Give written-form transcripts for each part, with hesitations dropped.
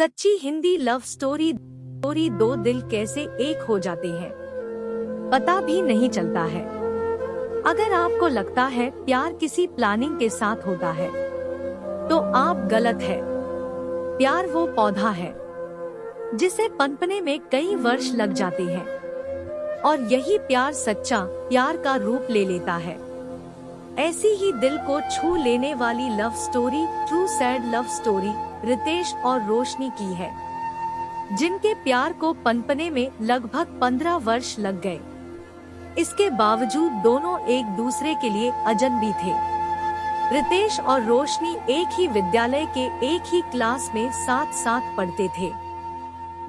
सच्ची Hindi love story. दो दिल कैसे एक हो जाते हैं पता भी नहीं चलता है। अगर आपको लगता है प्यार किसी प्लानिंग के साथ होता है तो आप गलत है। प्यार वो पौधा है जिसे पनपने में कई वर्ष लग जाते हैं और यही प्यार सच्चा प्यार का रूप ले लेता है। ऐसी ही दिल को छू लेने वाली love story true sad love story Ritesh और रोशनी की है, जिनके प्यार को पनपने में लगभग 15 वर्ष लग गए। इसके बावजूद दोनों एक दूसरे के लिए अजनबी थे। रितेश और रोशनी एक ही विद्यालय के एक ही क्लास में साथ साथ पढ़ते थे।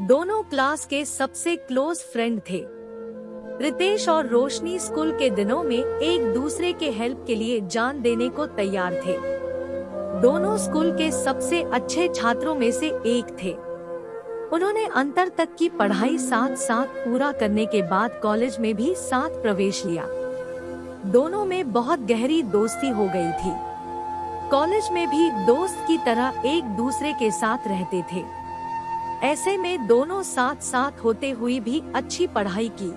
दोनों क्लास के सबसे क्लोज फ्रेंड थे। रितेश और रोशनी स्कूल के दिनों में एक दूसरे के हेल्प के लिए जान देने को तैयार थे। दोनों स्कूल के सबसे अच्छे छात्रों में से एक थे। उन्होंने अंतर तक की पढ़ाई साथ साथ पूरा करने के बाद कॉलेज में भी साथ प्रवेश लिया। दोनों में बहुत गहरी दोस्ती हो गई थी। कॉलेज में भी दोस्त की तरह एक दूसरे के साथ रहते थे। ऐसे में दोनों साथ साथ होते हुए भी अच्छी पढ़ाई की।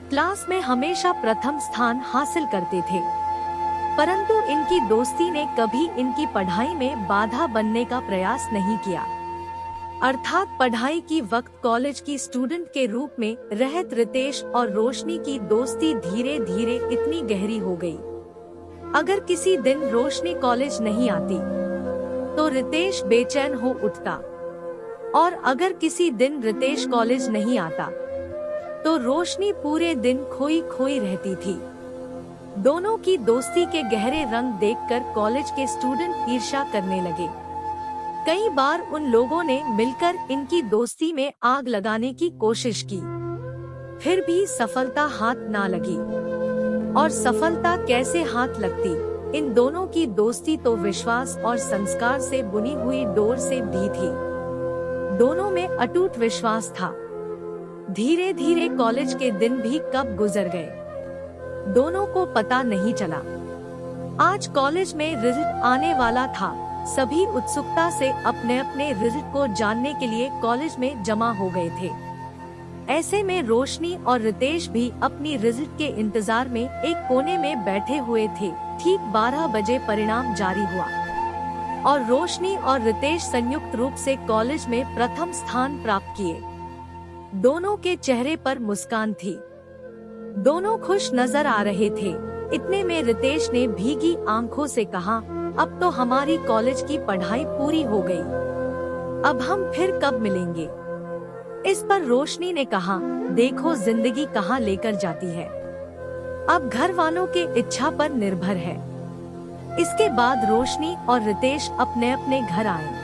क्लास में हमेशा प्रथम स्थान हासिल करते थे, परंतु इनकी दोस्ती ने कभी इनकी पढ़ाई में बाधा बनने का प्रयास नहीं किया। अर्थात पढ़ाई की वक्त कॉलेज की स्टूडेंट के रूप में रहत रितेश और रोशनी की दोस्ती धीरे धीरे इतनी गहरी हो गई। अगर किसी दिन रोशनी कॉलेज नहीं आती तो रितेश बेचैन हो उठता, और अगर किसी दिन रितेश कॉलेज नहीं आता तो रोशनी पूरे दिन खोई खोई रहती थी। दोनों की दोस्ती के गहरे रंग देखकर कॉलेज के स्टूडेंट ईर्ष्या करने लगे। कई बार उन लोगों ने मिलकर इनकी दोस्ती में आग लगाने की कोशिश की, फिर भी सफलता हाथ ना लगी। और सफलता कैसे हाथ लगती, इन दोनों की दोस्ती तो विश्वास और संस्कार से बुनी हुई डोर से भी थी। दोनों में अटूट विश्वास था। धीरे धीरे कॉलेज के दिन भी कब गुजर गए दोनों को पता नहीं चला। आज कॉलेज में रिजल्ट आने वाला था। सभी उत्सुकता से अपने अपने रिजल्ट को जानने के लिए कॉलेज में जमा हो गए थे। ऐसे में रोशनी और रितेश भी अपनी रिजल्ट के इंतजार में एक कोने में बैठे हुए थे। ठीक 12 बजे परिणाम जारी हुआ और रोशनी और रितेश संयुक्त रूप से कॉलेज में प्रथम स्थान प्राप्त किए। दोनों के चेहरे पर मुस्कान थी। दोनों खुश नजर आ रहे थे। इतने में रितेश ने भीगी आंखों से कहा, अब तो हमारी कॉलेज की पढ़ाई पूरी हो गई, अब हम फिर कब मिलेंगे। इस पर रोशनी ने कहा, देखो जिंदगी कहाँ लेकर जाती है, अब घर वालों के इच्छा पर निर्भर है। इसके बाद रोशनी और रितेश अपने अपने घर आए।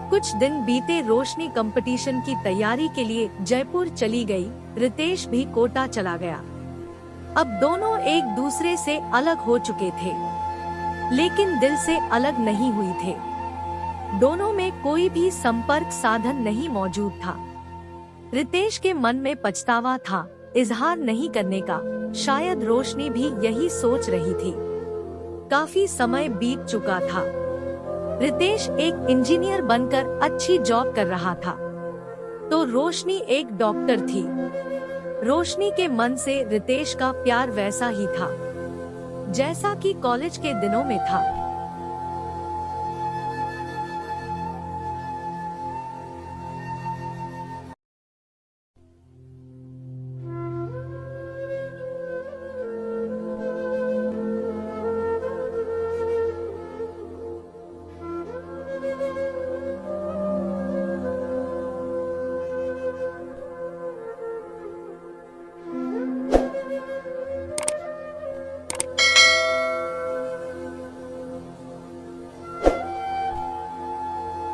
कुछ दिन बीते, रोशनी कंपटीशन की तैयारी के लिए जयपुर चली गई, रितेश भी कोटा चला गया। अब दोनों एक दूसरे से अलग हो चुके थे, लेकिन दिल से अलग नहीं हुई थे। दोनों में कोई भी संपर्क साधन नहीं मौजूद था। रितेश के मन में पछतावा था इजहार नहीं करने का। शायद रोशनी भी यही सोच रही थी। काफी समय बीत चुका था। रितेश एक इंजीनियर बनकर अच्छी जॉब कर रहा था, तो रोशनी एक डॉक्टर थी। रोशनी के मन से रितेश का प्यार वैसा ही था जैसा कि कॉलेज के दिनों में था।